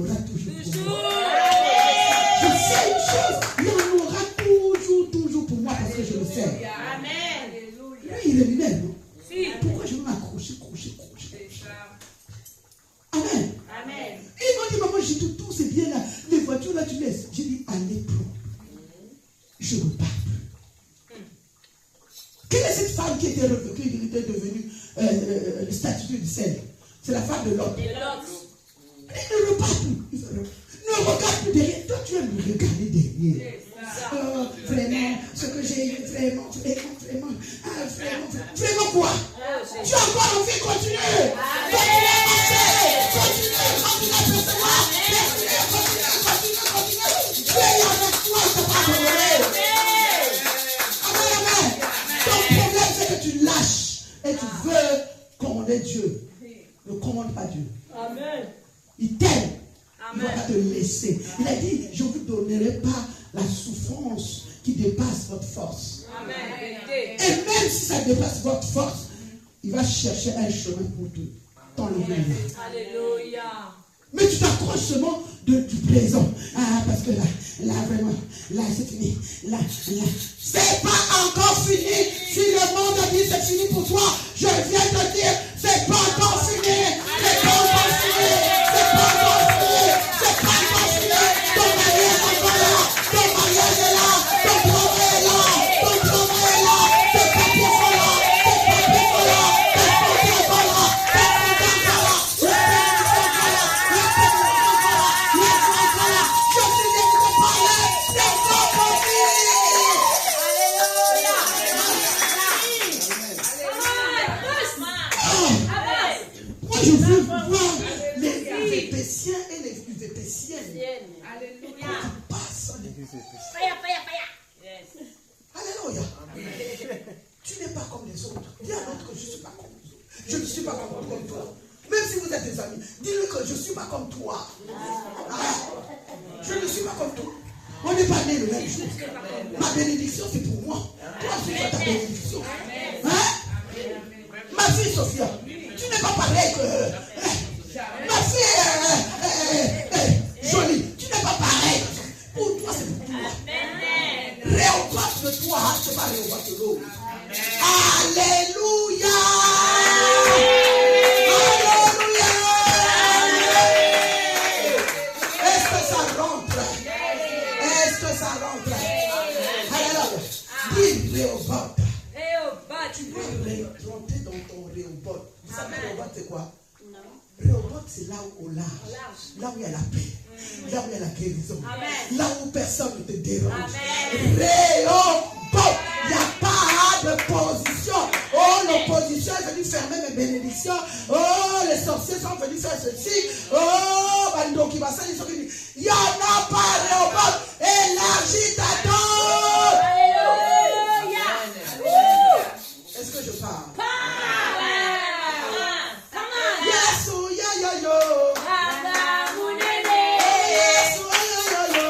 aura toujours pour moi. Je sais une chose, il y en aura toujours pour moi parce que je le sais. Amen. Lui, il est lui-même, non? Pourquoi je veux m'accrocher? Amen. Amen. Ils m'ont dit, maman, j'ai tout, c'est bien là. Les voitures là, tu laisses. J'ai dit, allez, pro. Je ne pars plus. Quelle est cette femme qui était devenue le statut du sel? C'est la femme de l'autre. Il ne repart plus. Ne regarde plus derrière. Toi, tu vas me regarder derrière. Vraiment, ce que j'ai eu, vraiment quoi? Tu as encore envie de continuer. Continuez à marcher. Continuez à percevoir. Continuez. Tu es avec toi, c'est pas donné. Amen. Ton problème, c'est que tu lâches et tu veux commander Dieu. Ne commande pas Dieu. Amen. Il t'aime. Il ne va pas te laisser. Il a dit, je ne vous donnerai pas la souffrance qui dépasse votre force. Amen. Et même si ça dépasse votre force, il va chercher un chemin pour t'enlever. Alléluia. Mais tu t'accroches seulement du présent. Ah, parce que là, vraiment, là, c'est fini. Là. C'est pas encore fini. Si le monde a dit c'est fini pour toi, je viens te dire, c'est pas encore fini. C'est pas encore fini. C'est pas encore fini. C'est pas encore fini. Ton mari est encore là. Ton mariage est là. Ton travail est là. Ton travail est là. Tes papiers sont là. Tes papiers sont là. Tes papiers sont là. Tes papiers sont là. Je veux voir les Uvépéciens et les Uvépéciennes. Alléluia. Quand tu passes les Fire. Alléluia. Tu n'es pas comme les autres. Dis à l'autre que je ne suis pas comme les autres. Je ne suis pas comme toi. Même si vous êtes des amis, dis-le que je ne suis pas comme toi. Je ne suis pas comme toi. On n'est pas né le même jour. Ma bénédiction, c'est pour moi. Toi, c'est ta bénédiction. Hein? Ma fille Sophia, tu n'es pas pareil que... ma fille Jolie, tu n'es pas pareil. Pour toi, c'est pour toi. Réogote de toi, c'est pas réogote de l'autre. Alléluia. Alléluia. Est-ce que ça rentre? Est-ce que ça rentre? Alléluia. Dis réogote. Tu peux rentrer dans ton Réhoboth. Vous savez, Réhoboth, c'est quoi? Réhoboth, c'est là où au large. Là où il y a la paix. Là où il y a la guérison. Là où personne ne te dérange. Réhoboth, il n'y a pas de position. Oh, l'opposition est venue fermer mes bénédictions. Oh, les sorciers sont venus faire ceci. Oh, Bando qui va ça, ils sont venus. Il n'y en a pas, Réhoboth. Élargis ta dose. Est-ce que je parle? Yes, oh, yeah, yo, yo. Yes, oh, yo, yo, yo.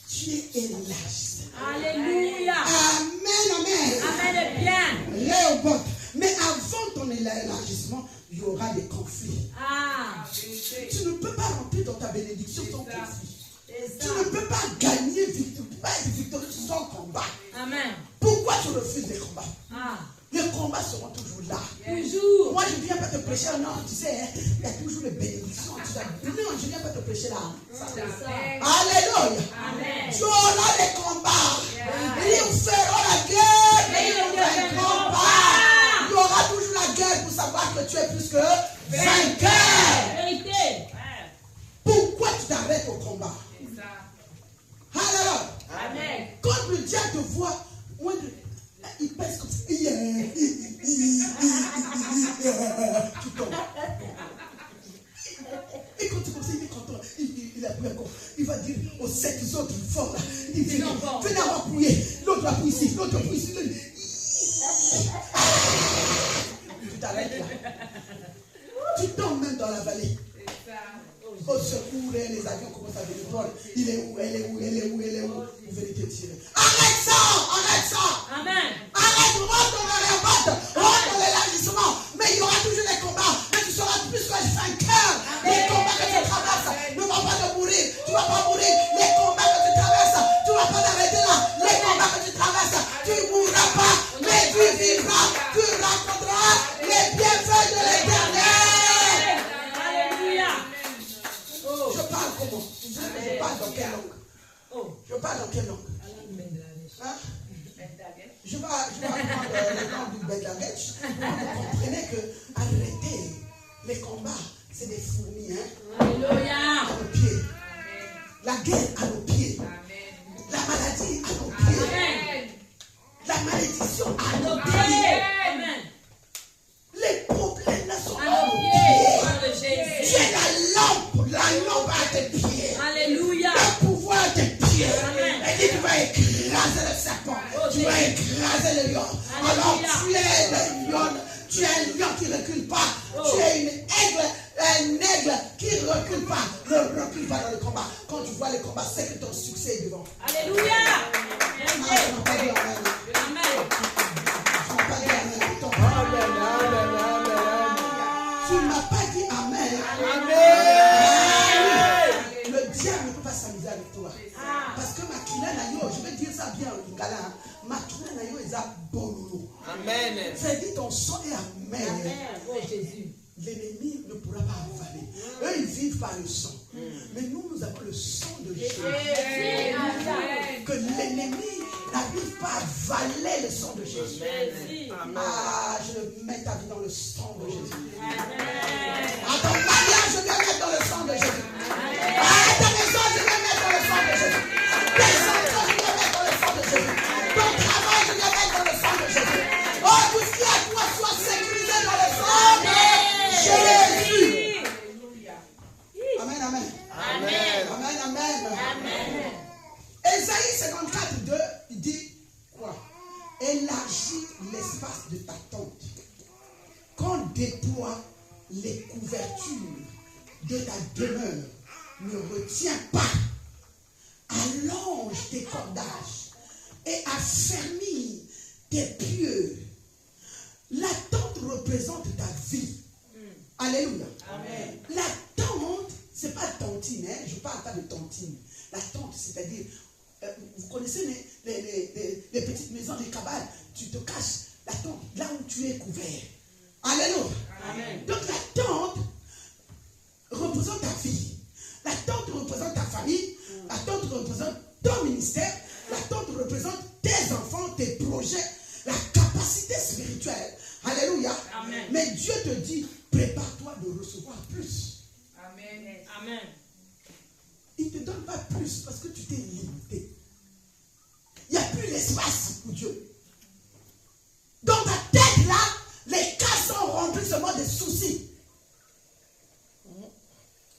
Tu es élargi. Alléluia. Amen, amen. Amen est bien. Réhoboth. Mais avant ton élargissement, il y aura des conflits. Tu ne peux pas rentrer dans ta bénédiction sans conflit. Tu ne peux pas gagner victorieux sans combat. Amen. Pourquoi tu refuses les combats? Les combats seront toujours là. Toujours. Moi, je ne viens pas te prêcher. Non, tu sais, il y a toujours les bénédictions. Non, je ne viens pas te prêcher là. Alléluia. Amen. Tu auras les combats. Ils feront la guerre. Mais ils ne vaincront pas. Il y aura toujours la guerre pour savoir que tu es plus que vainqueur. Vérité. Pourquoi tu t'arrêtes au combat? Alléluia. Amen. Quand le diable te voit, il pèse comme ça. Tu tombes. Et quand tu comme ça, il est content. Il a pris encore. Il va dire aux 7 autres forts là. Il dit, venez avoir appuyé. L'autre va appuyer ici. L'autre va appuyer ici. Tu t'arrêtes là. Tu tombes même dans la vallée. Au secours, les avions commencent à venir voir. Il est où? Elle est où? Elle est où? Elle est où? Vous venez te tirer. Arrête ça! Arrête ça! Amen. Arrête, rentre dans les rebattes, rentre dans l'élargissement. Mais il y aura toujours des combats. Mais tu seras plus que vainqueur. Les combats que tu traverses ne vont pas te mourir. Tu ne vas pas mourir. Les combats que tu traverses, tu ne vas pas t'arrêter là. Les combats que tu traverses, tu ne mourras pas. Mais tu vivras. Tu rencontreras les bienfaits de l'Éternel. Je parle comment? Je parle dans quelle langue? Je parle dans quelle langue? Hein? Je vais prendre le nom du Bangladesh. Vous comprenez que arrêter les combats, c'est des fourmis. Hein? Alléluia. À nos pieds. La guerre à nos pieds. La maladie à nos pieds. Amen. La malédiction à nos Nos pieds. pieds. Amen. Les problèmes là sont À à nos nos pieds. Au nom pieds. de Jésus. Tu es la lampe à tes pieds. Alléluia. Le pouvoir à tes pieds. Amen. Et dit, tu vas écraser le serpent. Tu vas écraser le lion. Alors tu es le lion. Tu es un lion qui ne recule pas. Tu es un aigle qui ne recule pas. Ne recule pas dans le combat. Quand tu vois le combat, c'est que ton succès est devant. Alléluia. Je n'en pas dit amen. Amen. Je n'en pas dit amen. Tu ne m'as pas dit amen. Le diable ne peut pas s'amuser avec toi. Parce que ma kilanayo, je vais dire ça bien en lingala, ma kilanayo est à bololo. Amen. C'est dit ton sang est amen. Amen. Oh Jésus. L'ennemi ne pourra pas avaler. Eux, ils vivent par le sang. Mais nous, nous avons le sang de Jésus. Que l'ennemi n'arrive pas à avaler le sang de Jésus. Ah, je mets ta vie dans le sang de Jésus. À ton mariage, je vais mettre dans le sang de Jésus. À ta maison, je vais mettre dans le sang de Jésus. Tes enfants, je vais mettre dans le sang de Jésus. Ton travail, je vais mettre dans le sang de Jésus. Oh, tout ce qui est à toi soit sécurisé dans le sang de Jésus. Amen, amen. Amen, amen. Ésaïe 54, 2, il dit quoi? Élargis l'espace de ta tente. Qu'on déploie les couvertures de ta demeure. Ne retiens pas. Allonge tes cordages et affermis tes pieux. La tente représente ta vie. Alléluia. Amen. La tente, c'est pas tontine, hein? Je parle pas de tontine. La tente, c'est-à-dire, vous connaissez les petites maisons, les cabanes, tu te caches la tente, là où tu es couvert. Alléluia. Amen. Donc la tente représente ta vie. La tente représente ta famille. La tente représente ton ministère. La tente représente tes enfants, tes projets, la capacité spirituelle. Alléluia. Amen. Mais Dieu te dit, prépare-toi de recevoir plus. Amen. Amen. Il ne te donne pas plus parce que tu t'es limité. Il n'y a plus l'espace pour Dieu. Dans ta tête là, les cas sont remplis seulement de soucis.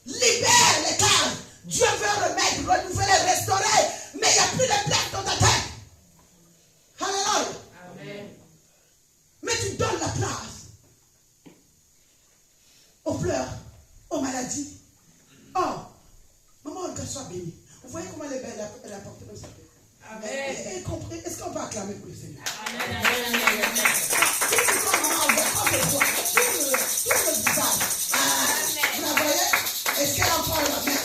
Libère les cases. Dieu veut remettre, renouveler, restaurer. Mais il n'y a plus de place dans ta tête. Alléluia. Amen. Mais tu donnes la place aux pleurs, aux maladies. Oh, maman, qu'elle soit bénie. Vous voyez comment elle est belle, elle a porté comme ça. Amen. Est-ce qu'on peut acclamer pour le Seigneur? Amen. Si tu vois maman, on voit pas de toi. Tout le visage. Vous la voyez? Est-ce qu'elle a encore la main?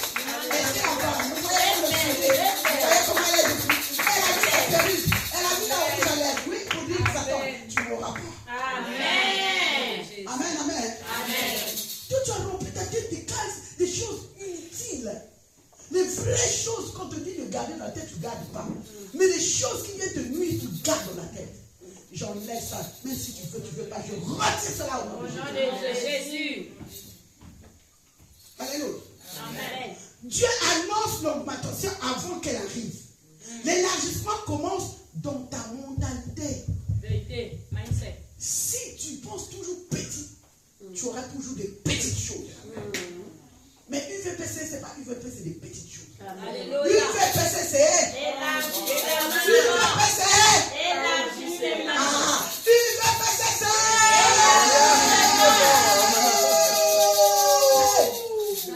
Est-ce qu'elle a encore la main? Vous voyez le sourire? Vous voyez comment elle est depuis? Elle a mis la perruque. Elle a mis la rouge à lèvres. Oui, pour dire que ça tombe. Tu n'auras pas. Amen. Amen, amen. Amen. Toi, tu as rempli ta tête des choses inutiles. Les vraies choses qu'on te dit de garder dans la tête, tu ne gardes pas. Mais les choses qui viennent te nuire, tu gardes dans la tête. J'enlève ça. Même si tu veux pas, je retire cela au nom de Jésus. Alléluia. Amen. Dieu annonce l'augmentation avant qu'elle arrive. L'élargissement commence dans ta mentalité. Vérité. Mindset. Si tu penses toujours petit, tu auras toujours des petites choses. Mais UVPC, c'est pas UVP, c'est des petites choses. Alléluia. UVPC, c'est UVPC. Élargissement. UVPC, c'est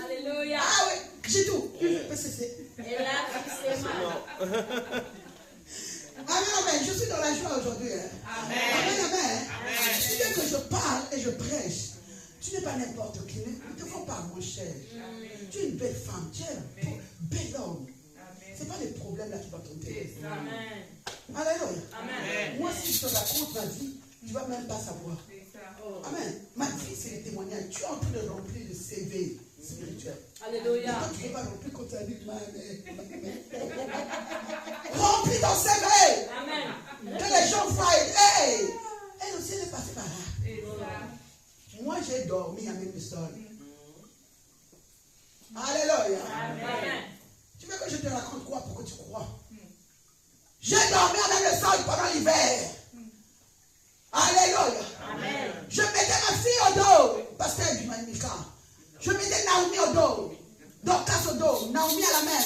Alléluia. Ah oui, j'ai tout. UVPC, c'est Élargissement. Amen, amen. Je suis dans la joie aujourd'hui. Amen, amen. Tu veux que je parle et je prêche. Tu n'es pas n'importe qui. Ne te vois pas, mon cher. Tu es une belle femme. Tu es un bel homme. Ce n'est pas les problèmes là qui vont t'intéresser. Amen. Alléluia. Amen. Moi, si je te raconte ma vie, tu ne vas même pas savoir. Amen. Ma vie, c'est les témoignages. Tu es en train de remplir le CV spirituel. Alléluia. Toi, tu ne peux pas remplir quand tu as dit remplis ton CV. Amen. Que les gens voient. Hey, elle aussi, elle est passée par là. Moi, j'ai dormi à même le sol. Alléluia. Amen. Tu veux que je te raconte quoi pour que tu crois? J'ai dormi à même le sol pendant l'hiver. Alléluia. Amen. Je mettais ma fille au dos. Pasteur du Magnificat. Je mettais Naomi au dos. Dorcas au dos. Naomi à la main.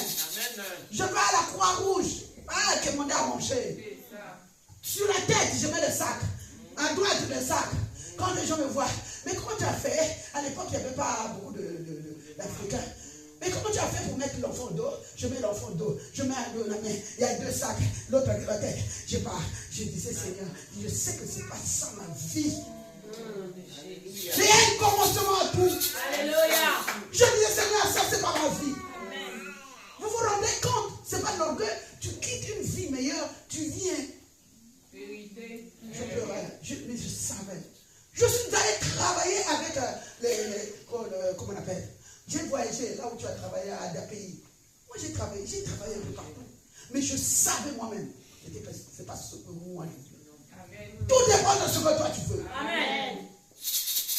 Je vais à la Croix-Rouge. Ah, que mon a mangé. Sur la tête, je mets le sac. À droite, le sac. Quand les gens me voient, mais comment tu as fait? À l'époque, il n'y avait pas beaucoup d'Africains. Mais comment tu as fait pour mettre l'enfant au dos? Je mets l'enfant au dos. Je mets un dos dans la main. Il y a 2 sacs. L'autre avec la tête. Je pars. Je disais, Seigneur, je sais que ce n'est pas ça ma vie. J'ai un commencement à tout. Alléluia. Je disais, Seigneur, ça, c'est pas ma vie. Amen. Vous vous rendez compte? C'est pas de l'orgueil. Tu quittes une vie meilleure. Tu viens. Vérité. Je pleurais. Mais je savais. Je suis allé travailler avec comment on appelle? J'ai voyagé là où tu as travaillé à des pays. Moi j'ai travaillé un peu partout. Mais je savais moi-même. C'est pas ce que moi je veux. Amen. Tout dépend de ce que toi tu veux. Amen.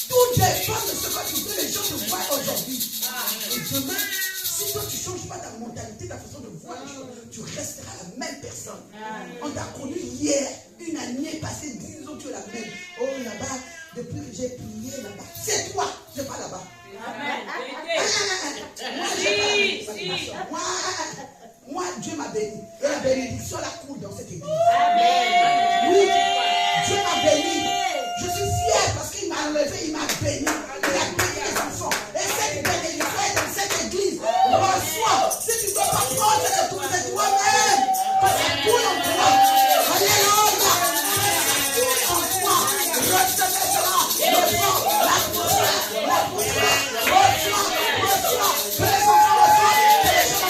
Tout dépend de ce que tu veux. Les gens te voient aujourd'hui. Et demain, si toi tu ne changes pas ta mentalité, ta façon de voir les choses, tu resteras la même personne. On t'a connu hier, une année passée, 10 ans, tu es la même. Oh là-bas, depuis que j'ai prié là-bas, c'est toi, je ne pas là-bas. Amen. Moi, Dieu m'a béni. Et la bénédiction la coule dans cette église. Amen. Oui, Dieu m'a béni. Je suis fier parce qu'il m'a enlevé, il m'a béni. Il a béni les enfants. Et cette bénédiction est dans cette église. Reçois. Si tu ne peux pas prendre, c'est toi-même. Parce que ça coule en toi. Alléluia. Ça coule en toi. Recevez cela. Le vent, la poussière, reçois. Que les enfants reçoivent. Que les gens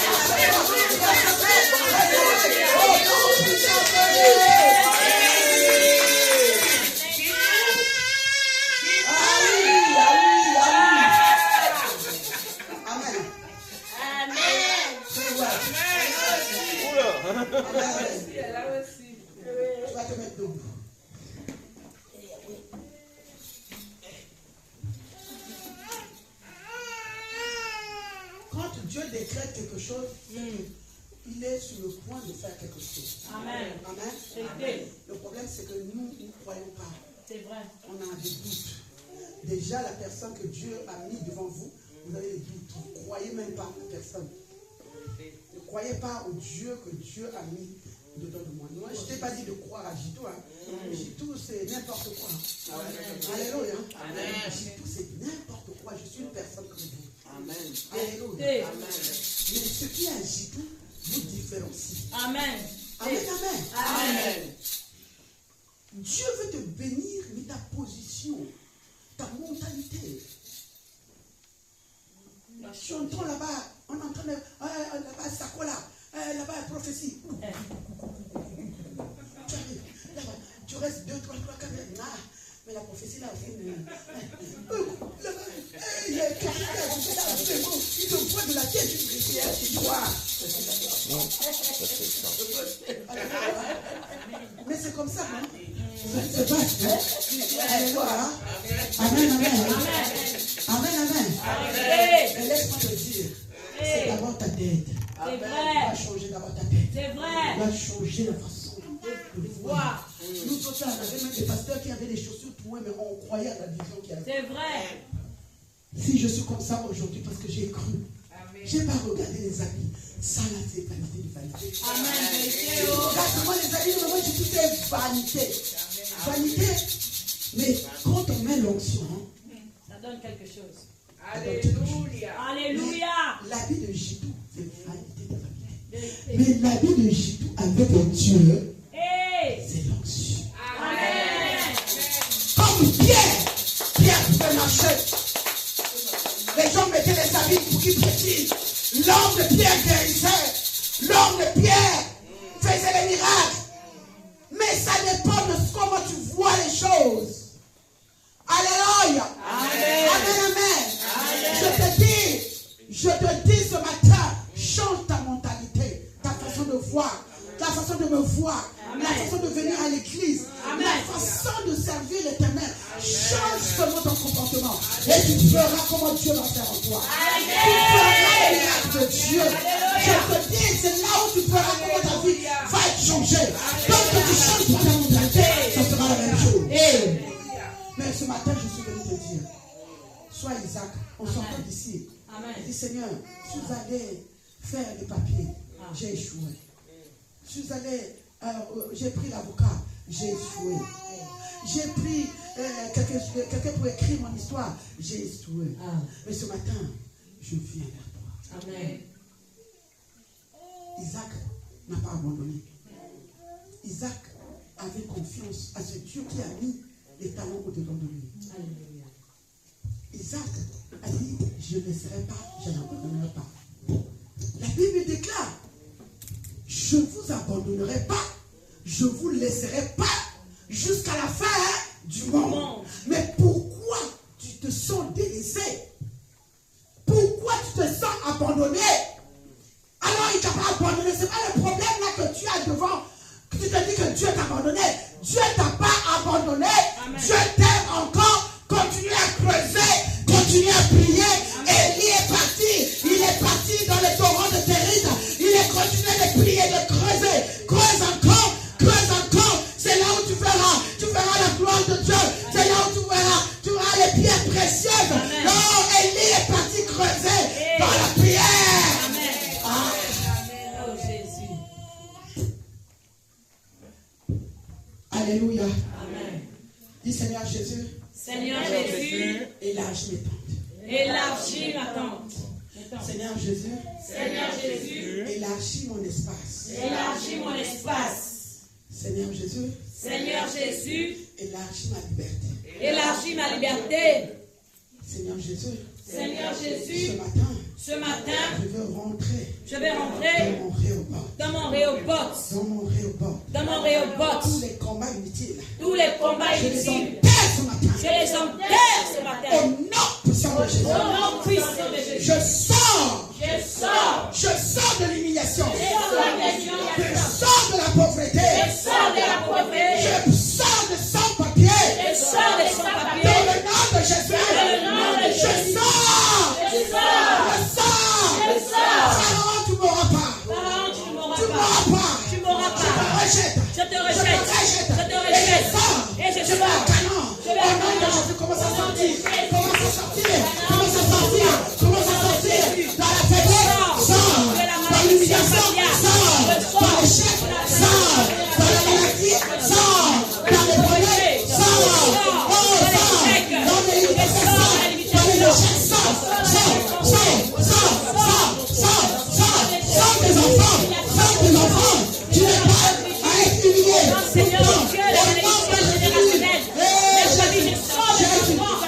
tu vas te mettre debout. Quand Dieu décrète quelque chose, il est sur le point de faire quelque chose. Amen. Amen. Le problème, c'est que nous ne croyons pas. C'est vrai. On a des doutes. Déjà, la personne que Dieu a mis devant vous, vous avez des doutes. Vous ne croyez même pas à la personne. Ne croyez pas au Dieu que Dieu a mis dedans de moi. Moi, je ne t'ai pas dit de croire à Jitou. Jitou, c'est n'importe quoi. Alléluia. Jitou, c'est n'importe quoi. Je suis une personne comme vous. Amen. Alléluia. Mais ce qui est à Jitou vous différencie. Amen. Amen, amen. Amen. Dieu veut te bénir, mais Chantons là-bas. On entend là-bas, Sakola. Là-bas, prophétie. Tu restes 2, 3, 4. Mais la prophétie là, là-bas, il y a quelqu'un qui il te voit de la tête, tu vois. Mais c'est comme ça, hein? C'est pas. Alléluia. Amen, amen. Amen, amen. Mais laisse-moi te dire, c'est d'abord ta tête. C'est vrai. Tu vas changer d'abord ta tête. C'est vrai. Tu vas changer la façon de voir. Nous autres, on avait même des pasteurs qui avaient des chaussures trouées, mais on croyait à la vision qu'il y avait. C'est vrai. Si je suis comme ça aujourd'hui, parce que j'ai cru. Je n'ai pas regardé les habits. Ça, là, c'est vanité de vanité. Amen. Regarde-moi les habits, moi, je dis que c'est vanité. Vanité. Mais quand on met l'onction, ça donne quelque chose. Alléluia. Alléluia. L'habit de Jidou, c'est vanité de vanité. Mais l'habit de Jidou avec Dieu, c'est l'onction. Amen. Comme Pierre pouvait marcher. Les gens mettaient les habits pour qu'il précise. L'homme de Pierre guérissait. L'homme de Pierre faisait les miracles. Mais ça dépend de comment tu vois les choses. Alléluia. Amen. Amen, amen. Je te dis ce matin, change ta mentalité, ta façon de voir, ta façon de me voir, la façon de venir à l'église, la façon de servir l'Éternel. Change seulement ton comportement et tu verras comment Dieu va faire en toi. Tu verras les miracles de Dieu. Je te dis, c'est là où tu verras comment ta vie va être changée. Donc que tu changes pas ta mentalité, ça sera la même chose. Mais ce matin, je suis venu te dire, sois Isaac, on s'entend d'ici. Dis Seigneur, si vous allez faire les papiers, j'ai échoué. Si vous allez, j'ai pris l'avocat, j'ai échoué. J'ai pris quelqu'un pour écrire mon histoire, j'ai échoué. Mais ce matin, je viens vers toi. Amen. Isaac n'a pas abandonné. Isaac avait confiance à ce Dieu qui a mis les talents au-dedans de lui. Alléluia. Isaac a dit, je ne laisserai pas, je n'abandonnerai pas. La Bible déclare, je ne vous abandonnerai pas, je ne vous laisserai pas jusqu'à la fin du monde. Mais pourquoi tu te sens délaissé? Pourquoi tu te sens abandonné? Alors il ne t'a pas abandonné. Ce n'est pas le problème là que tu as devant. Que tu te dis que Dieu t'a abandonné. Dieu ne t'a pas abandonné. Amen. Dieu t'aime encore. Continue à creuser. Continue à prier. Élie est parti. Il est parti dans le torrent de Téride. Il est continué de prier, de creuser. Creuse encore. Creuse encore. C'est là où tu verras. Tu verras la gloire de Dieu. C'est là où tu verras les pierres précieuses. Amen. Non, Élie est parti creuser dans la prière. Amen. Amen. Oh Jésus. Alléluia. Amen. Dis Seigneur Jésus. Seigneur Jésus. Élargis mes tentes. Élargis ma tente. Seigneur Jésus. Seigneur Jésus. Élargis mon espace. Élargis mon espace. Seigneur Jésus. Seigneur Jésus. Élargis ma liberté. Élargis ma liberté. Seigneur Jésus. Seigneur Jésus. Ce matin, je vais rentrer dans mon Rehoboth. Dans mon Rehoboth. Tous les combats inutiles. Je les enterre ce matin. Au nom puissant de Jésus. Au nom puissant de Jésus. Je sors de l'humiliation. Je sors de la pauvreté. Je sors de sans-papier. Dans le nom de Jésus. Je sors. Pharaon, tu ne mourras pas. Tu ne mourras pas. Je te rejette. Et je vais à Canaan. Au nom de Jésus, commence à sortir. Dans la faiblesse, sors. Dans l'humiliation, sors. Dans l'échec, sors. Dans la maladie, sors. Dans les problèmes, sors. Dans les limitations, dans les échecs, sors des enfants. Tu n'es pas à être humilié. Seigneur Dieu, la malédiction générationnelle.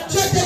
Je te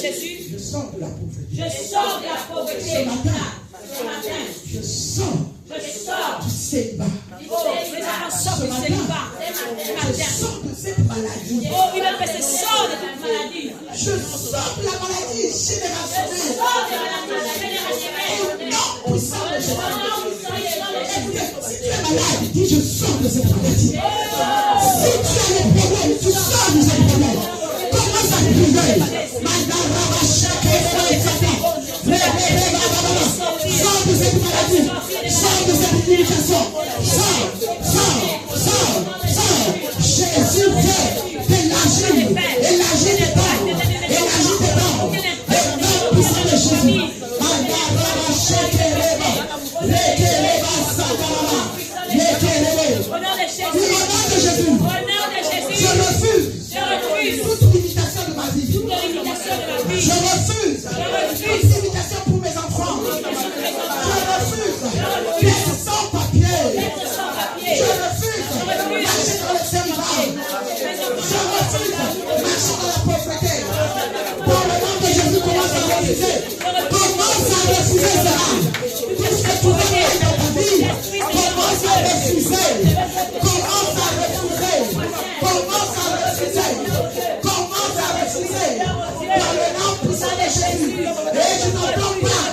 Jésus, je sors de la pauvreté. je sors de la pauvreté. Ce matin, Je je sors sors. du célibat. Oh, mes enfants sortent du célibat. Je sors de cette maladie. Oh, il a fait ce sort de cette maladie. Je sors de la maladie générationnelle. Sors de la maladie générationnelle. Non, puissant de Jésus. Jésus. Si tu es malade, dis je sors de cette maladie. Si tu as des problèmes, tu sors de cette problème. Commence à prier. Sors de cette maladie. Sors de cette limitation. Sors. Jésus veut t'élargir. Élargir tes dents. Élargir tes dents. Au nom puissant de Jésus. Au nom de Jésus. Au nom de Jésus. Au nom de Jésus. Je refuse toute limitation de ma vie. Toute limitation de ma vie. Je refuse toute limitation pour mes enfants. Je refuse d'être sans papier. Je refuse marcher dans le célibat. Je refuse marcher dans la pauvreté. Dans le nom de Jésus, commence à refuser. Commence à refuser cela. Tout ce que tu veux faire dans ta vie, commence à refuser. Commence à refuser. Commence à refuser. Commence à refuser. Dans le nom puissant de Jésus. Et je n'entends pas.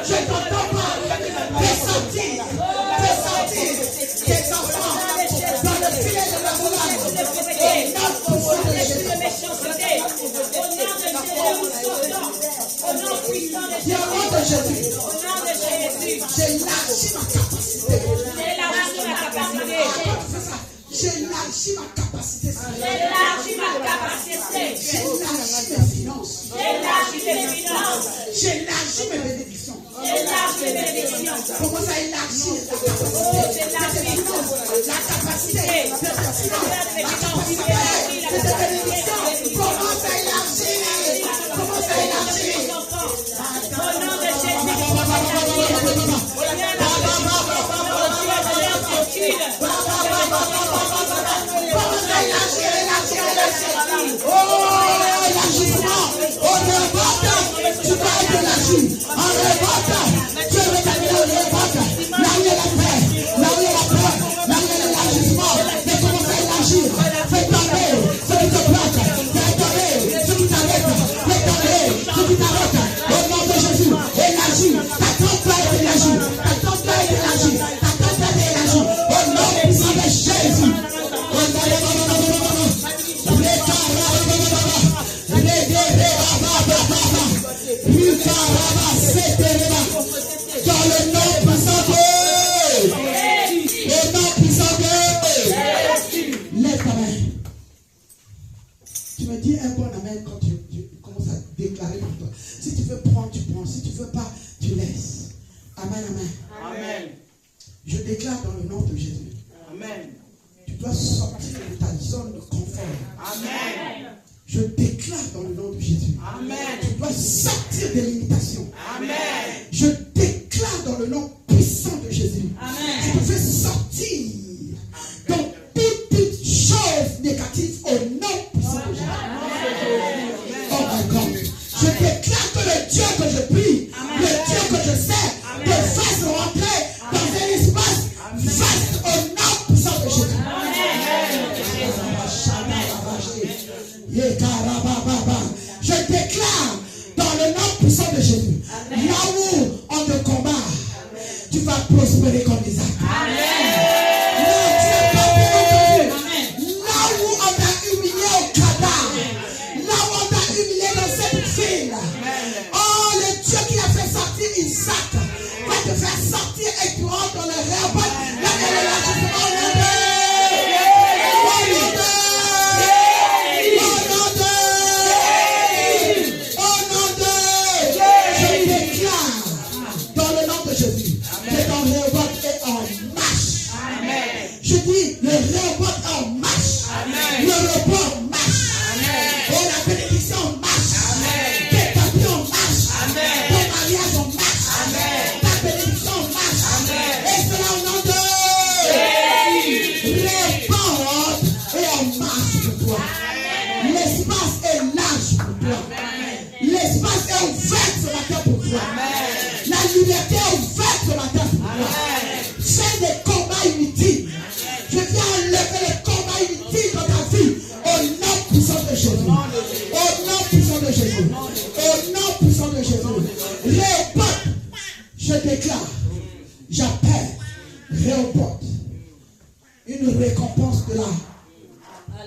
Je n'entends pas. Fais sortir tes enfants dans le filet de la moulade. Au nom puissant de Jésus. Dis au nom de Jésus. J'élargis ma capacité. J'élargis ma capacité. J'élargis ma capacité. J'élargis mes finances. J'élargis mes finances. J'élargis mes bénédictions. J'élargis mes bénédictions. Commence à élargir ta capacité. La capacité de la capacité de tes bénédictions. Commence à élargir. Commence à élargir. Au nom de Jésus. Oh, élargissement. On revote. Tu vas être élargi. On revote. Tu es rétabli dans le revote. Là où il y a la paix. Là où il y a la paix. Là où il y a l'élargissement. Mais commence à élargir. Fais tomber ce qui te bloque. Fais tomber ce qui t'arrête. Fais tomber ce qui t'arrête. Au nom de Jésus. Élargis. Ta tente doit être élargie. Ta tente doit être élargie. Ta tente doit être élargie. Au nom puissant de Jésus. Dans le nom puissant de le nom puissant de lève ta main. Tu me dis un bon amen quand tu commences à déclarer pour toi. Si tu veux prendre, tu prends. Si tu ne veux pas, tu laisses. Amen, amen. Amen. Je déclare dans le nom de Jésus. Amen. Tu dois sortir de ta zone de confort. Amen. Je déclare dans le nom de Jésus. Amen. Tu dois sortir des limitations. Amen. Je déclare dans le nom puissant de Jésus. Amen. Tu veux sortir dans toute chose négative au nom puissant de Jésus. Oh my God. Je déclare que le Dieu que je prie, le Dieu que je sers, te fasse rentrer dans un espace vaste au nom puissant de Jésus. Je déclare dans le nom puissant de Jésus, là où on te combat, tu vas prospérer comme Isaac. Là, tu n'es pas perdu. Là où on t'a humilié au cadavre, là où on t'a humilié dans cette ville, oh, le Dieu qui a fait sortir Isaac va te faire sortir et tu rentres dans le repas. Là, elle est là, je te je dis, le report en marche. Amen. Le report marche. Amen. Oh, la bénédiction marche. Amen. toi. La liberté est ouverte ce matin pour toi. Fais des combats inutiles. Je viens enlever les combats inutiles dans ta vie. Au nom puissant de Jésus. Au nom puissant de Jésus. Au nom puissant de Jésus. Réhoboth, je déclare, j'appelle Réhoboth une récompense de la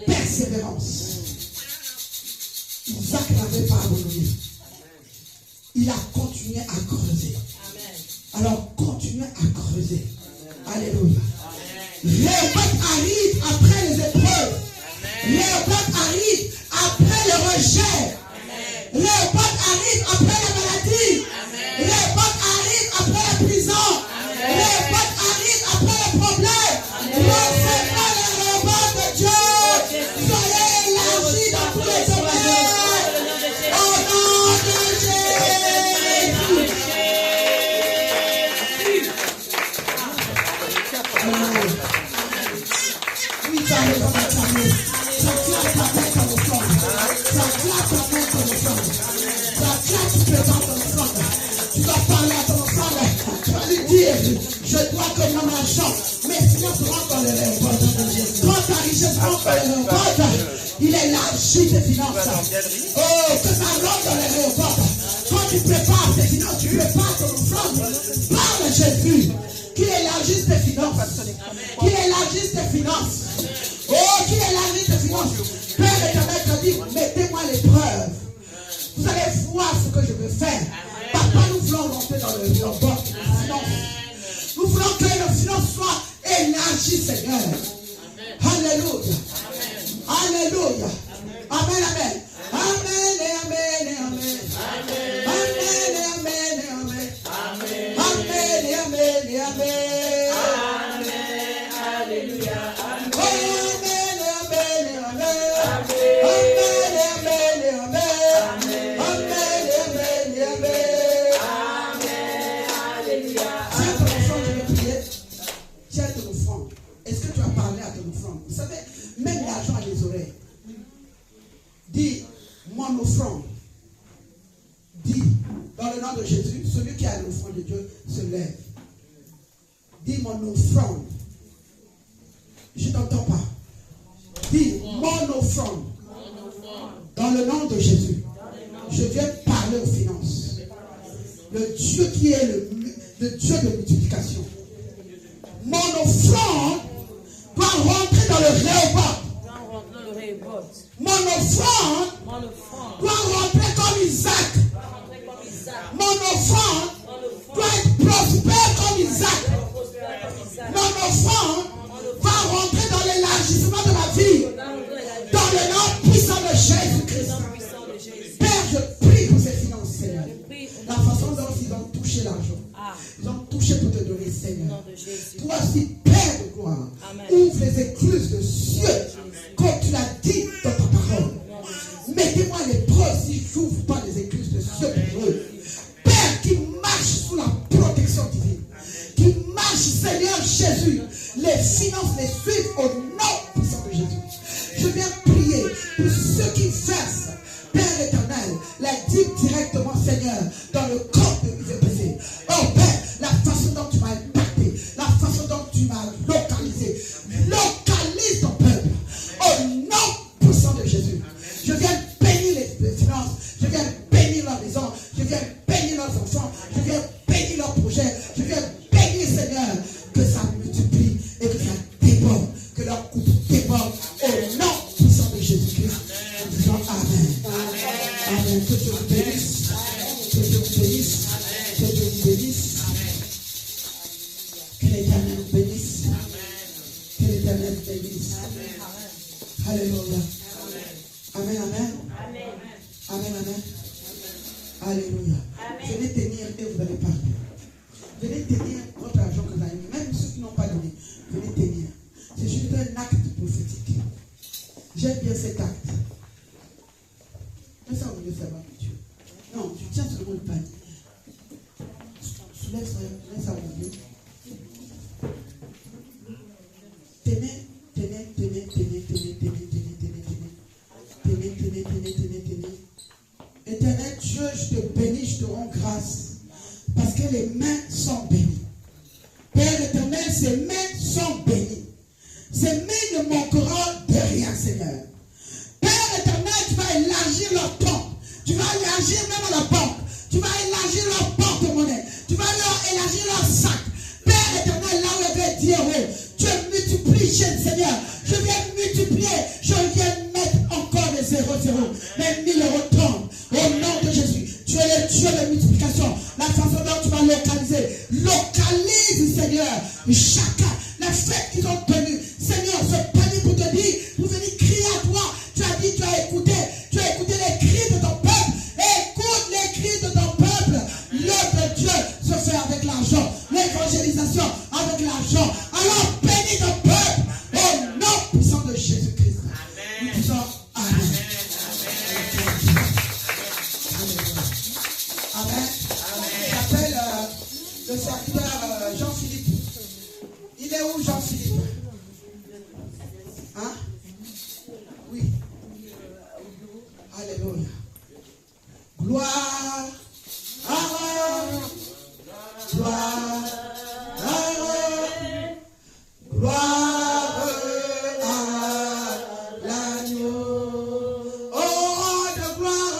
persévérance. Isaac n'avait pas abandonné. Il a continué à creuser. Alors continuez à creuser. Alléluia. Réhoboth arrive après les épreuves. Réhoboth arrive après le rejet. Réhoboth arrive après la maladie. Réhoboth arrive après la prison. Réhoboth arrive après le problème. Recevez le Réhoboth de Dieu. Soyez élargis dans tous les domaines. Au nom de Jésus. Oui, tu as raison de t'aimer. Ça claque ta main comme offrande. Ça claque ta main comme offrande. Ça claque tes présents comme offrande. Tu vas parler à ton offrande. Tu vas lui dire, je dois comme homme l'argent. Mais sinon, tu rentres dans le Réhoboth. Quand ta richesse rentre dans le Réhoboth, il élargit tes finances. Oh, que ça rentre dans le Réhoboth. Quand tu prépares tes finances, tu prépares ton offrande. Parle à Jésus. Qu'il élargisse tes finances. Qu'il élargisse tes finances. Oh, qu'il élargisse tes finances. Père éternel t'a dit, mettez-moi l'épreuve. Vous allez voir ce que je veux faire. Papa, nous voulons rentrer dans le Réhoboth de finances. Nous voulons que nos finances soient élargies, Seigneur. Alléluia. Alléluia. Amen, amen. Amen et amen et amen. Amen et amen et amen. Amen et amen et amen. Amen. Alléluia. Amen. Oh, amen et amen et amen. Amen et amen et amen. Amen et amen et amen. Amen. Alléluia. Tiens ton offrande, je vais prier. Tiens ton offrande. Est-ce que tu as parlé à ton offrande? Vous savez, même l'argent a les oreilles. Dis, mon offrande. Dis, dans le nom de Jésus, celui qui a l'offrande de Dieu se lève. Dis, mon offrande. Je ne t'entends pas. Dis, mon offrande. Dans le nom de Jésus. Je viens parler aux finances. Le Dieu qui est le Dieu de multiplication. Mon offrande doit rentrer dans le Réhoboth. Mon offrande doit rentrer comme Isaac. Mon offrande doit être prospère comme Isaac. Mon offrande va rentrer dans l'élargissement de ma vie. Dans le nom puissant de Jésus-Christ. Père, je prie pour ces finances, Seigneur. La façon dont ils ont touché l'argent. Ils ont touché pour te donner, Seigneur. Toi aussi, Père de gloire, ouvre les écluses de cieux, comme tu l'as dit dans ta parole. Mettez-moi l'épreuve si je n'ouvre pas les écluses de cieux pour eux. Père, qui marche sous la protection divine, qui marche, Seigneur Jésus, les finances les suivent au nom puissant de Jésus. Je viens prier pour ceux qui versent, Père éternel, la dîme directement, Seigneur, dans le corps de IVPC. Oh Père, la façon dont tu m'as impacté, la façon dont tu m'as localisé, localise ton peuple au nom puissant de Jésus. Je viens bénir les finances, je viens bénir leur maison, je viens bénir leurs enfants, je viens bénir leurs projets, je viens bénir, Seigneur, que ça multiplie et que ça déborde, que leur coupe déborde au nom puissant de Jésus-Christ. En disant Amen. Amen. Que Dieu vous bénisse. Que Dieu vous bénisse. Que Dieu vous bénisse. Que l'Éternel vous bénisse. Que l'Éternel vous bénisse. Alléluia. Amen, amen. Amen, amen. Alléluia. Venez tenir et vous allez parler. Venez tenir votre argent que vous avez mis. Même ceux qui n'ont pas donné, venez tenir. C'est juste un acte prophétique. J'aime bien cet acte. Mets ça au milieu de sa main, Dieu. Non, tu tiens seulement le panier. Soulève ça, mets ça au milieu. Tenez. Éternel Dieu, je te bénis, je te rends grâce. Parce que les mains sont bénies. Père éternel, ces mains sont bénies. Ces mains ne manqueront de rien, Seigneur. Père éternel, tu vas élargir leur compte. Tu vas élargir même la banque. Tu vas élargir leur porte-monnaie. Tu vas leur élargir leur sac. Père éternel, là où il y avait 10 euros, tu multiplies, Seigneur. Je viens multiplier. Je viens mettre encore des 0, mais 1000 euros tombent. Au nom de Jésus. Tu es le Dieu de multiplication. La façon dont tu vas localiser. Localise, Seigneur. Chacun. La fête qu'ils ont tenue. Seigneur, ce panier pour te dire, pour venir crier à toi. Tu as dit, tu as écouté les cris de ton peuple. Écoute les cris de ton peuple. L'œuvre de Dieu se fait avec l'argent. L'évangélisation avec l'argent. Alors bénis ton peuple. Au nom puissant de Jésus-Christ. Nous disons Amen. Amen. J'appelle le serviteur Jean-Philippe. Il est où Jean-Philippe? Hein? Oui. Alléluia. Gloire. Gloire. Gloire à l'agneau. Oh, de gloire.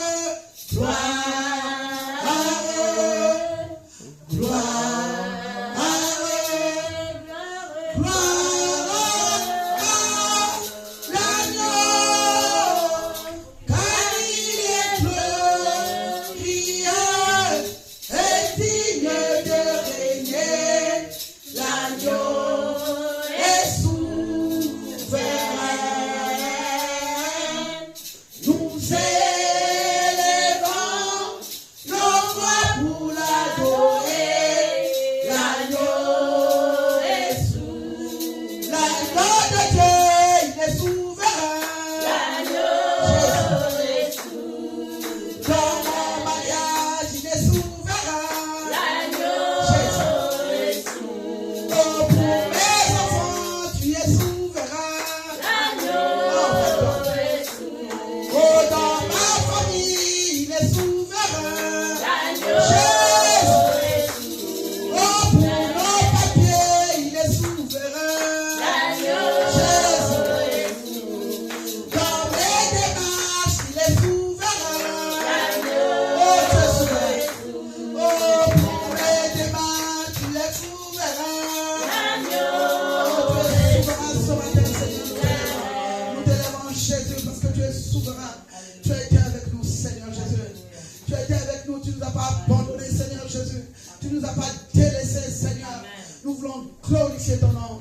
glorifier ton nom.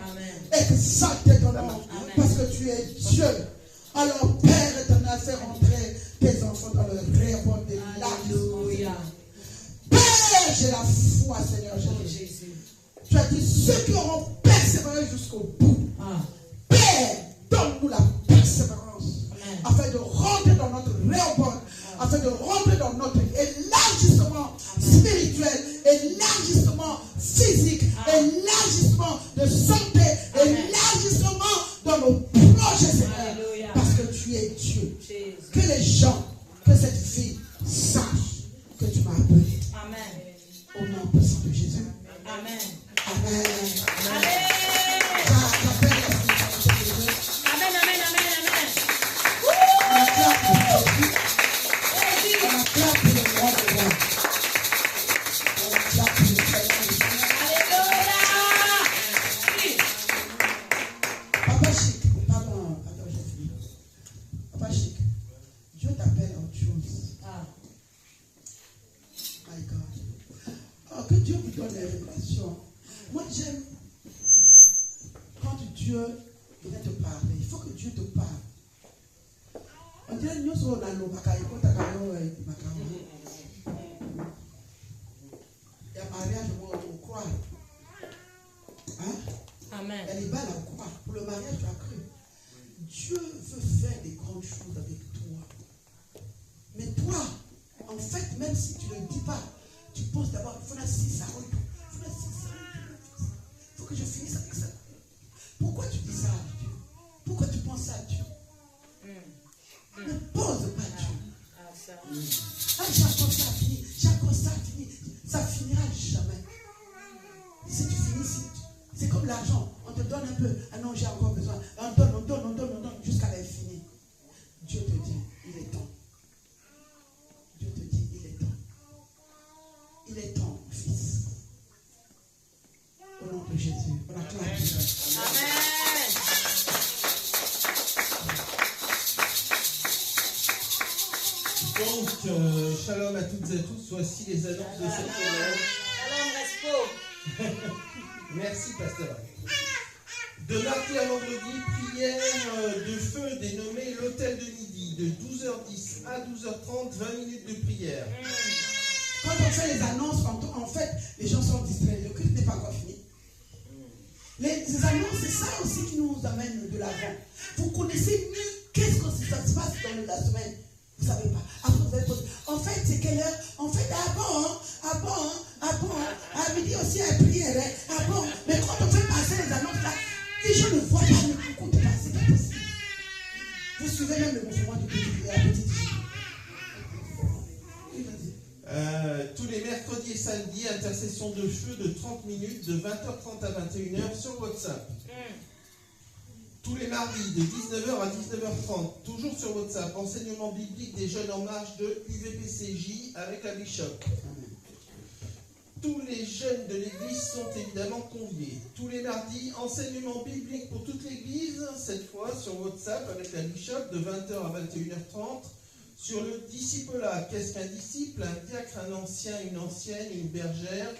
Exalter ton nom. Parce que tu es Dieu. Alors, Père éternel, fais rentrer tes enfants dans le réabord des larmes. Père, j'ai la foi, Seigneur Jésus. Tu as dit ceux qui auront persévéré jusqu'au bout. Père, donne-nous la persévérance. Afin de rentrer dans notre réabord. Afin de rentrer dans notre élargissement spirituel, élargissement physique, élargissement de santé, élargissement dans nos projets, Seigneur. Parce que tu es Dieu. Que les gens, que cette fille sache que tu m'as appelé. Au nom puissant de Jésus. Amen. Amen. Amen. Que Dieu vous donne les révélations. Moi, j'aime quand Dieu vient te parler. Il faut que Dieu te parle. On dirait nous sommes dans le macaï. Il y a mariage au croire. Hein? Amen. Elle est belle à croire. Pour le mariage, tu as cru. Dieu veut faire des grandes choses avec toi. Mais toi, en fait, même si tu ne le dis pas, tu penses d'abord, il faut la 6 à Dieu. Il faut que je finisse avec ça. Pourquoi tu dis ça à Dieu? Pourquoi tu penses à Dieu? Ne pose pas Dieu. Ah, j'ai encore ça fini. J'ai encore ça fini. Ça finira jamais. pour l'argent. On te donne un peu. Ah non, j'ai encore besoin. On donne, jusqu'à l'infini. Dieu te dit, il est temps. Dieu te dit, il est temps. Il est temps, mon fils. Au nom de Jésus. On acclame Dieu. Amen. Donc, shalom à toutes et à tous. Voici les annonces de cette semaine. Shalom, Respo. Merci, pasteur. De mardi à vendredi, prière de feu dénommée l'Hôtel de Midi, de 12h10 à 12h30, 20 minutes de prière. Quand on fait les annonces, en fait, les gens sont distraits. Le culte n'est pas encore fini. Les annonces, c'est ça aussi qui nous amène de l'avant. Vous connaissez mieux qu'est-ce que ça se passe dans la semaine. Vous ne savez pas. Après, vous allez poser. En fait, c'est quelle heure? En fait, à midi aussi à prière. Ah bon? Mais quand on fait passer les annonces là, les gens ne voient pas, ne n'écoutent pas. C'est pas possible. Vous suivez même le mouvement du petit. Tous les mercredis et samedis, intercession de feu de 30 minutes, de 20h30 à 21h sur WhatsApp. Tous les mardis, de 19h à 19h30, toujours sur WhatsApp, enseignement biblique des jeunes en marche de UVPCJ avec la Bishop. Tous les jeunes de l'église sont évidemment conviés. Tous les mardis, enseignement biblique pour toute l'église, cette fois sur WhatsApp avec la Bishop de 20h à 21h30. Sur le discipulat, qu'est-ce qu'un disciple? Un diacre, un ancien, une ancienne, une bergère.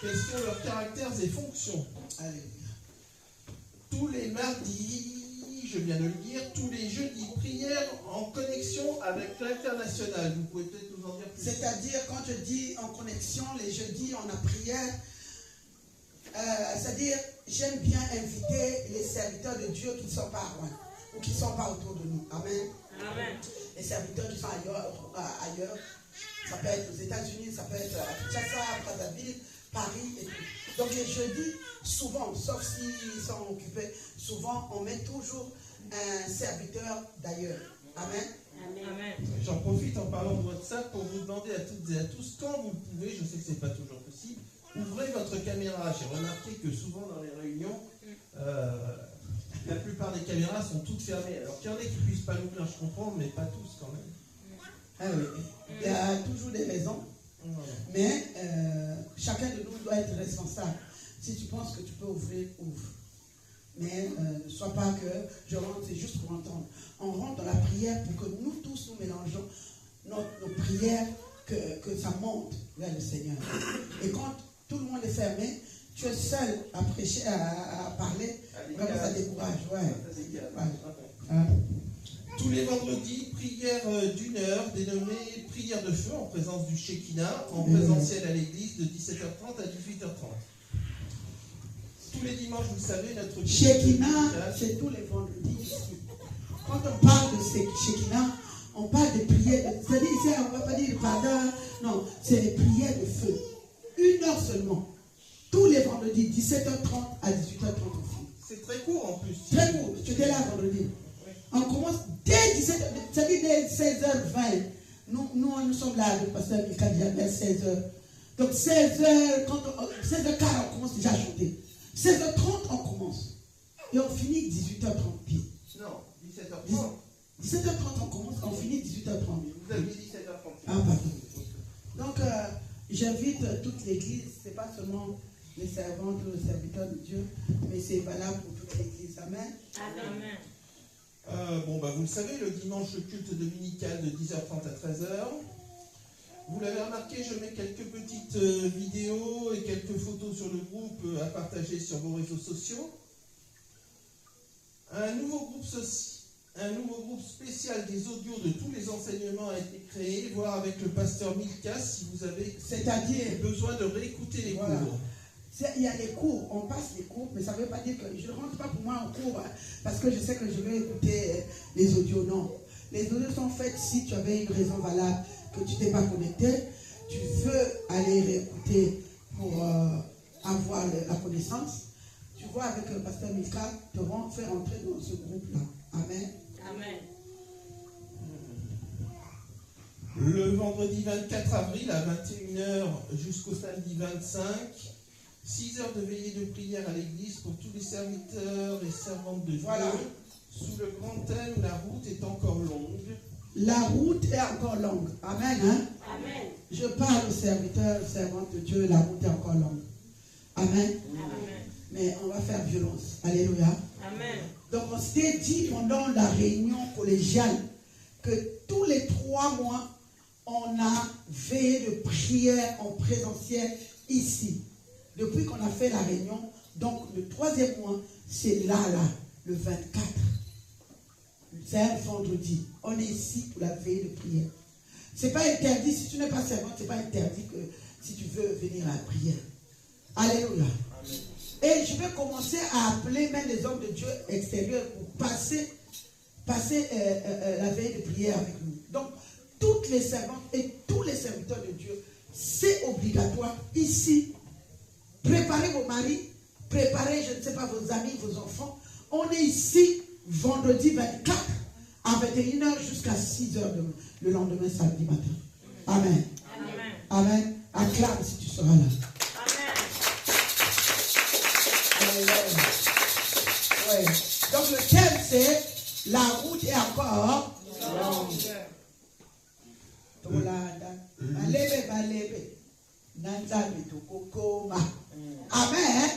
Quels sont leurs caractères et fonctions? Allez. Tous les mardis, je viens de le dire, tous les jeudis, prière en connexion avec l'international. Vous pouvez peut-être nous en dire plus. C'est-à-dire, quand je dis en connexion, les jeudis, on a prière. C'est-à-dire, j'aime bien inviter les serviteurs de Dieu qui ne sont pas loin ou qui ne sont pas autour de nous. Amen. Amen. Les serviteurs qui sont ailleurs. Ça peut être aux États-Unis, ça peut être à Kinshasa, à Brazzaville, Paris et tout. Donc les jeudis, souvent, sauf s'ils sont occupés, souvent on met toujours un serviteur d'ailleurs. Amen. Amen. J'en profite en parlant de WhatsApp pour vous demander à toutes et à tous, quand vous le pouvez, je sais que ce n'est pas toujours possible, ouvrez votre caméra. J'ai remarqué que souvent dans les réunions, la plupart des caméras sont toutes fermées. Alors qu'il y en a qui ne puissent pas l'ouvrir, je comprends, mais pas tous quand même. Ah oui. Il y a toujours des raisons, mais chacun de nous doit être responsable. Si tu penses que tu peux ouvrir, ouvre. Mais ne sois pas que je rentre, c'est juste pour entendre. On rentre dans la prière pour que nous tous nous mélangeons nos prières, que ça monte vers le Seigneur. Et quand tout le monde est fermé, tu es seul à prêcher, à parler, vraiment ça décourage. Ouais. Tous les vendredis, prière d'une heure, dénommée prière de feu en présence du Shekinah, en présentiel à l'église de 17h30 à 18h30. Tous les dimanches, vous savez, notre Shekinah, c'est tous les vendredis ici. Quand on parle de Shekinah, on parle de prières. C'est-à-dire, on ne va pas dire pardon, non, c'est les prières de feu. 1 heure seulement. Tous les vendredis, 17h30 à 18h30 aussi. C'est très court en plus. Très court. Tu étais là vendredi. On commence dès 17h, c'est-à-dire dès 16h20. Nous sommes là, le pasteur Mika dit vers 16h. Donc 16h40, on commence déjà à chanter. 16h30, on commence. Et on finit 18h30 pile. Non, 17h30. 17h30, on commence, on finit 18h30. Vous avez dit 17h30. Ah, pardon. Donc, j'invite toute l'église, ce n'est pas seulement les servantes ou les serviteurs de Dieu, mais c'est valable pour toute l'église. Amen. Amen. Vous le savez, le dimanche, le culte dominical de 10h30 à 13h. Vous l'avez remarqué, je mets quelques petites vidéos et quelques photos sur le groupe à partager sur vos réseaux sociaux. Un nouveau groupe spécial des audios de tous les enseignements a été créé, voir avec le pasteur Milka si vous avez besoin de réécouter les cours. Il y a les cours, on passe les cours, mais ça ne veut pas dire que je ne rentre pas pour moi en cours parce que je sais que je vais écouter les audios. Non. Les audios sont faites si tu avais une raison valable, que tu n'es pas connecté, tu veux aller réécouter pour avoir la connaissance. Tu vois avec le pasteur Mika, te faire entrer dans ce groupe-là. Amen. Amen. Le vendredi 24 avril à 21h jusqu'au samedi 25, 6 heures de veillée de prière à l'église pour tous les serviteurs et servantes de Dieu. Voilà. Sous le grand thème, la route est encore longue. La route est encore longue. Amen. Hein? Amen. Je parle aux serviteurs, servantes de Dieu, la route est encore longue. Amen. Amen. Mais on va faire violence. Alléluia. Amen. Donc on s'était dit pendant la réunion collégiale que tous les 3 mois, on a veillé de prière en présentiel ici. Depuis qu'on a fait la réunion, donc le 3e mois, c'est là, le 24. C'est un vendredi. On est ici pour la veille de prière. Ce n'est pas interdit, si tu n'es pas servant, ce n'est pas interdit que si tu veux venir à la prière. Alléluia. Amen. Et je vais commencer à appeler même les hommes de Dieu extérieurs pour passer la veille de prière avec nous. Donc, toutes les servantes et tous les serviteurs de Dieu, c'est obligatoire ici. Préparez vos maris, préparez, je ne sais pas, vos amis, vos enfants. On est ici vendredi 24 à 21h jusqu'à 6h le lendemain samedi matin. Amen. Amen. Amen. Acclame si tu seras là. Amen. Ouais. Donc le thème c'est la route est encore longue. Amen.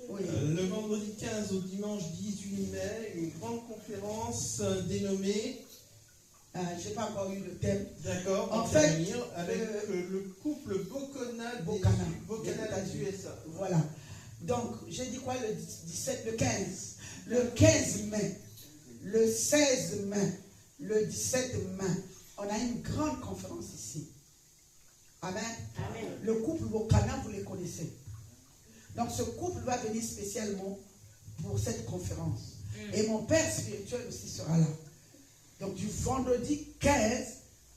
Oui. Le vendredi 15 au dimanche 18 mai, une grande conférence dénommée, Je n'ai pas encore eu le thème. d'accord, En pour fait, finir, avec le couple Bocana des USA. Voilà. Donc, j'ai dit quoi le 17, le 15. Le 15 mai, le 16 mai, le 17 mai, on a une grande conférence ici. Amen. Amen. Le couple Bocana, vous les connaissez. Donc, ce couple va venir spécialement pour cette conférence. Et mon père spirituel aussi sera là. Donc, du vendredi 15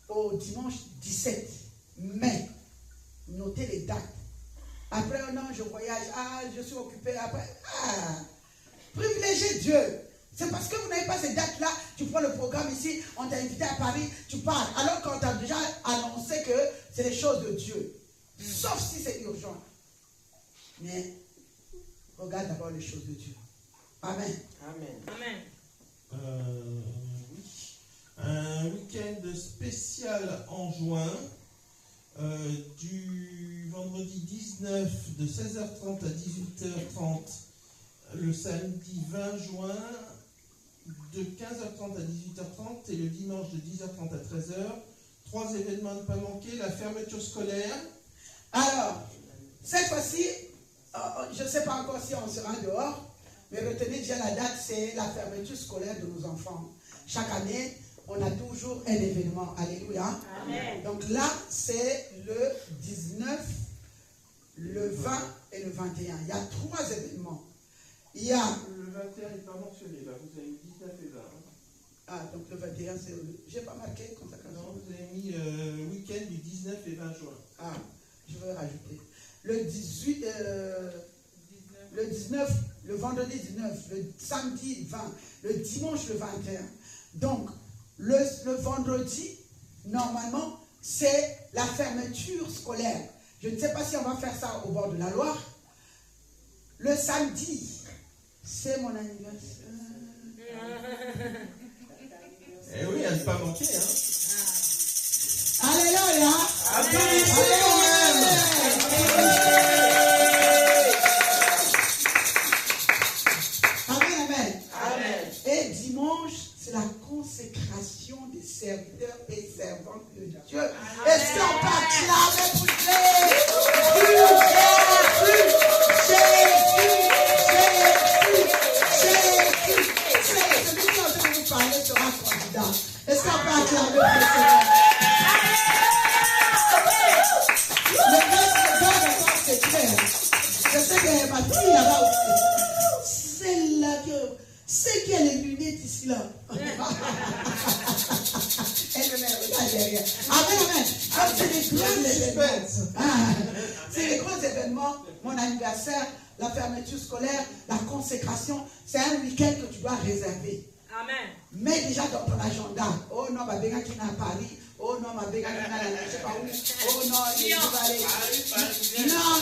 au dimanche 17 mai. Notez les dates. Après un an, je voyage. Je suis occupé. Après, privilégiez Dieu. C'est parce que vous n'avez pas ces dates-là. Tu prends le programme ici, on t'a invité à Paris, tu pars. Alors qu'on t'a déjà annoncé que c'est les choses de Dieu. Sauf si c'est urgent. Mais regarde d'abord les choses de Dieu. Amen. Amen. Amen. Oui. Un week-end spécial en juin, du vendredi 19 de 16h30 à 18h30, le samedi 20 juin de 15h30 à 18h30 et le dimanche de 10h30 à 13h. 3 événements à ne pas manquer, la fermeture scolaire. Alors, cette fois-ci, je ne sais pas encore si on sera dehors, mais retenez déjà la date, c'est la fermeture scolaire de nos enfants. Chaque année, on a toujours un événement. Alléluia. Amen. Donc là, c'est le 19, le 20 et le 21. Il y a 3 événements. Il y a... Le 21 n'est pas mentionné, là. Vous avez mis 19 et 20. donc le 21, c'est... J'ai pas marqué consacration. Non, vous avez mis week-end du 19 et 20 juin. Je vais rajouter. Le 18... le 19, le vendredi 19, le samedi 20, le dimanche le 21. Donc, le vendredi, normalement, c'est la fermeture scolaire. Je ne sais pas si on va faire ça au bord de la Loire. Le samedi, c'est mon anniversaire. Eh oui, à ne pas manquer, hein. Alléluia. Amen. Et dimanche, c'est la consécration des serviteurs et servantes de Dieu. Est-ce qu'on peut acclamer pour Jésus? Celui qui est en train de vous parler sera candidat. Est-ce qu'on peut acclamer pour le Seigneur? Le reste, c'est clair. Je sais que ma fille là-bas aussi. Celle-là c'est qui a les lunettes ici là. Elle me regarde derrière. Amen. Donc c'est les grands événements. C'est les grands événements. Mon anniversaire, la fermeture scolaire, la consécration. C'est un week-end que tu dois réserver. Amen. Mets déjà dans ton agenda. Oh non, Babéga qui est à Paris. Oh non, ma béga, je sais pas où. Oh non, je vais aller. Non.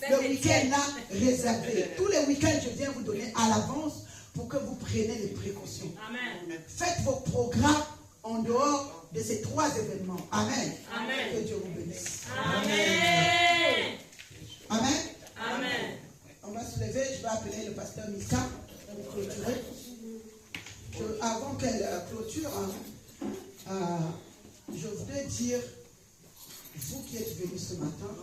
Le week-end là, réservé. Tous les week-ends, je viens vous donner à l'avance pour que vous preniez les précautions. Amen. Faites vos programmes en dehors de ces 3 événements. Amen. Amen. Que Dieu vous bénisse. Amen. Amen. Amen. On va se lever, je vais appeler le pasteur Mika pour clôturer. Avant qu'elle clôture, je voudrais dire, vous qui êtes venus ce matin,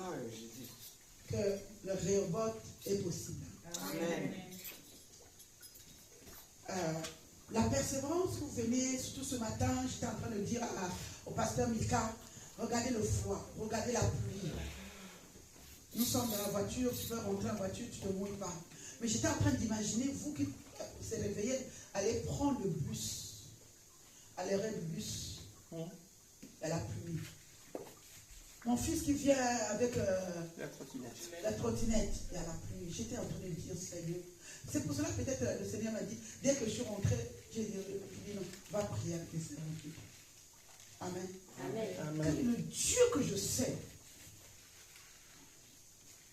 que le Rehoboth est possible. Amen. La persévérance, vous venez, surtout ce matin, j'étais en train de dire au pasteur Mika, regardez le froid, regardez la pluie. Nous sommes dans la voiture, tu peux rentrer en voiture, tu ne te mouilles pas. Mais j'étais en train d'imaginer, vous qui vous êtes réveillés, allez prendre le bus, à l'arrêt du bus, à la pluie. Mon fils qui vient avec la trottinette, et à la pluie, j'étais en train de dire, Seigneur. C'est pour cela peut-être le Seigneur m'a dit, dès que je suis rentré, j'ai dit non, va prier avec les Seigneurs. Amen. Amen. Que le Dieu que je sais,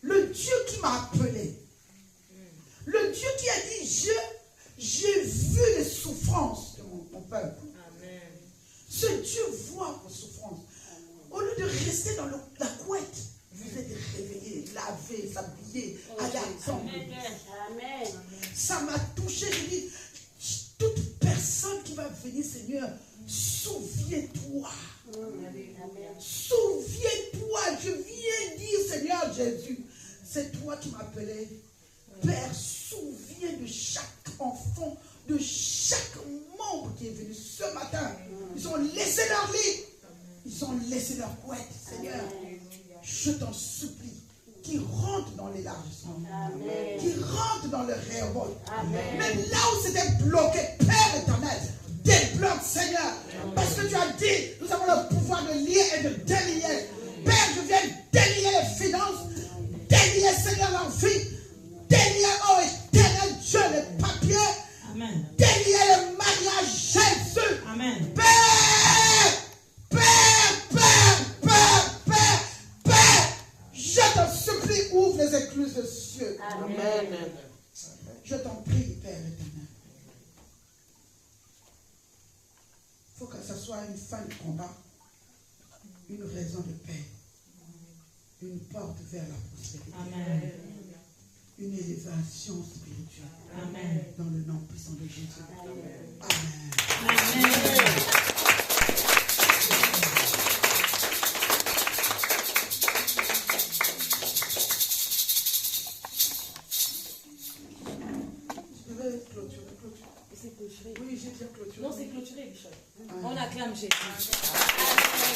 le Dieu qui m'a appelé, le Dieu qui a dit, j'ai vu les souffrances de mon peuple. Amen. Ce Dieu voit vos souffrances. Au lieu de rester dans la couette, vous êtes réveillés, lavés, s'habillés, allez attendre. Amen. Ça m'a touché. Je dis, toute personne qui va venir, Seigneur, souviens-toi. Souviens-toi. Je viens dire, Seigneur Jésus, c'est toi qui m'appelais. Père, souviens de chaque enfant, de chaque membre qui est venu ce matin. Ils ont laissé leur lit. Ils ont laissé leur couette. Seigneur, je t'en supplie, qu'ils rentrent dans l'élargissement, qu'ils rentrent dans le Rehoboth. Même là où c'était bloqué, Père éternel, débloque, Seigneur. Parce que tu as dit, nous avons le pouvoir de lier et de délier. Père, je viens délier les finances, délier, Seigneur, leur vie, délier, oh éternel Dieu, les papiers, délier le mariage, Jésus. Amen. Père, je t'en supplie, ouvre les écluses des cieux. Amen. Je t'en prie, Père éternel. Il faut que ce soit une fin de combat, une raison de paix, une porte vers la prospérité, Amen. une élévation spirituelle. Amen. Dans le nom puissant de Jésus. Amen. Amen. Oui, j'ai déjà clôturé. Non, c'est clôturé, Bishop. On acclame Jésus.